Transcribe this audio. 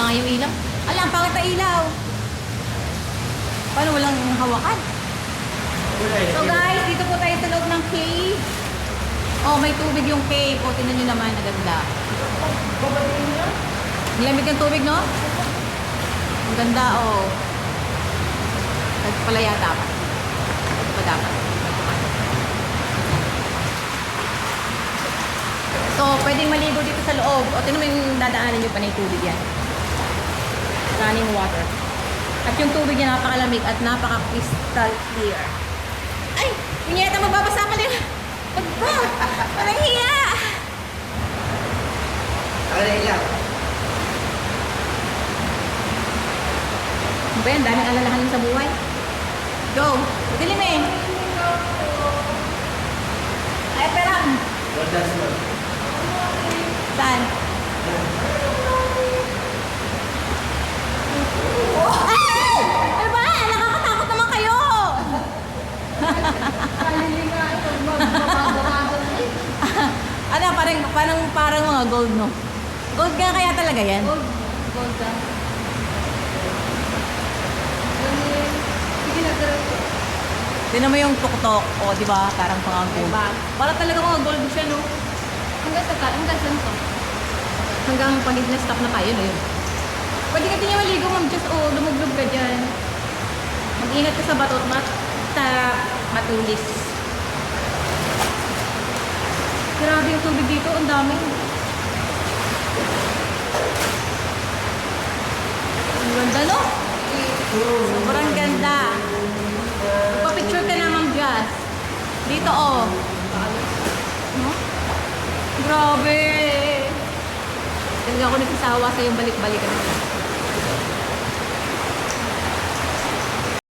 nga yung ilaw. Alam, pangit na ilaw. Paano walang hawakan? So guys, dito po tayo sa loob ng cave. Oh, may tubig yung cave. O, tingnan nyo naman, naganda. Ang lamig ng tubig, no? Ang ganda, oh. Ito pala yata pa. Ito pa dapat. So, pwedeng maligo dito sa loob. O, tingnan mo yung dadaanan nyo pa na yung tubig yan. Running water. At yung tubig niya napakalamig at napaka-crystal clear. Ay! Pinyeta, mababasa ka din. Pagpag! Parang hiya! Ako na ilaw. Ano ba yan? Daming alalahanin sa buhay. Go! Dilim eh! Ay, perang! What does it? Saan? Ay! Ano ba? Nakakatakot naman kayo! Ano, parang mga gold, no? Gold nga kaya talaga yan? Gold ka. Sige na, diretso. Tignan mo yung tuktok. O, di ba? Parang mga gold. Diba? Para talaga mga gold siya, no? Hanggang saan to? Hanggang pag na-stop na tayo, no yun. Pwede ka din niya maligo, ma'am. Just, lumublog ka dyan. Mag-ingat ka sa batot, matulis. Grabe yung tubig dito. Ang dami. Ang ganda, no? Sobrang ganda. Magpa-picture ka na, Ma'am Jazz. Dito, oh. No? Grabe. Talaga ako nagsasawa sa yung balik-balikan.